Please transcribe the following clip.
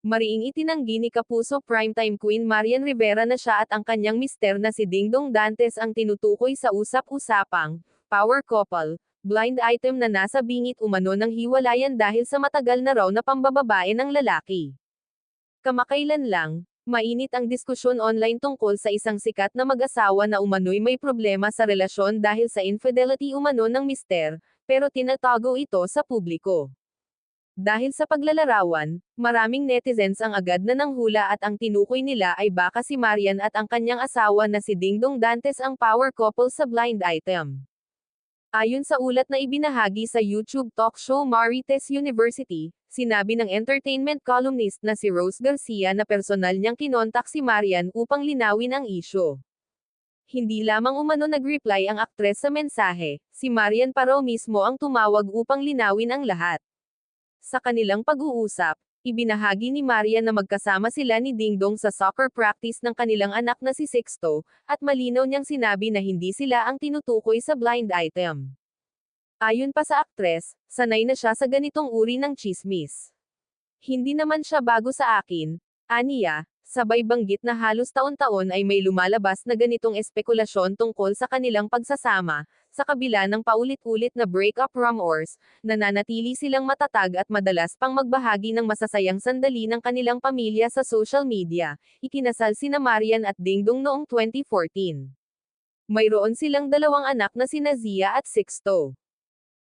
Mariing itinanggi ni Kapuso primetime queen Marian Rivera na siya at ang kanyang mister na si Dingdong Dantes ang tinutukoy sa usap-usapang power couple, blind item na nasa bingit umano ng hiwalayan dahil sa matagal na raw na pambababae ng lalaki. Kamakailan lang, mainit ang diskusyon online tungkol sa isang sikat na mag-asawa na umano'y may problema sa relasyon dahil sa infidelity umano ng mister, pero tinatago ito sa publiko. Dahil sa paglalarawan, maraming netizens ang agad na nanghula at ang tinukoy nila ay baka si Marian at ang kanyang asawa na si Dingdong Dantes ang power couple sa blind item. Ayon sa ulat na ibinahagi sa YouTube talk show Marites University, sinabi ng entertainment columnist na si Rose Garcia na personal niyang kinontak si Marian upang linawin ang isyu. Hindi lamang umano nag-reply ang aktres sa mensahe, si Marian pa raw mismo ang tumawag upang linawin ang lahat. Sa kanilang pag-uusap, ibinahagi ni Marian na magkasama sila ni Dingdong sa soccer practice ng kanilang anak na si Sixto, at malinaw niyang sinabi na hindi sila ang tinutukoy sa blind item. Ayon pa sa aktres, sanay na siya sa ganitong uri ng tsismis. Hindi naman siya bago sa akin, aniya, sabay banggit na halos taon-taon ay may lumalabas na ganitong espekulasyon tungkol sa kanilang pagsasama, sa kabila ng paulit-ulit na breakup rumors, nananatili silang matatag at madalas pang magbahagi ng masasayang sandali ng kanilang pamilya sa social media. Ikinasal sina Marian at Dingdong noong 2014. Mayroon silang dalawang anak na sina Zia at Sixto.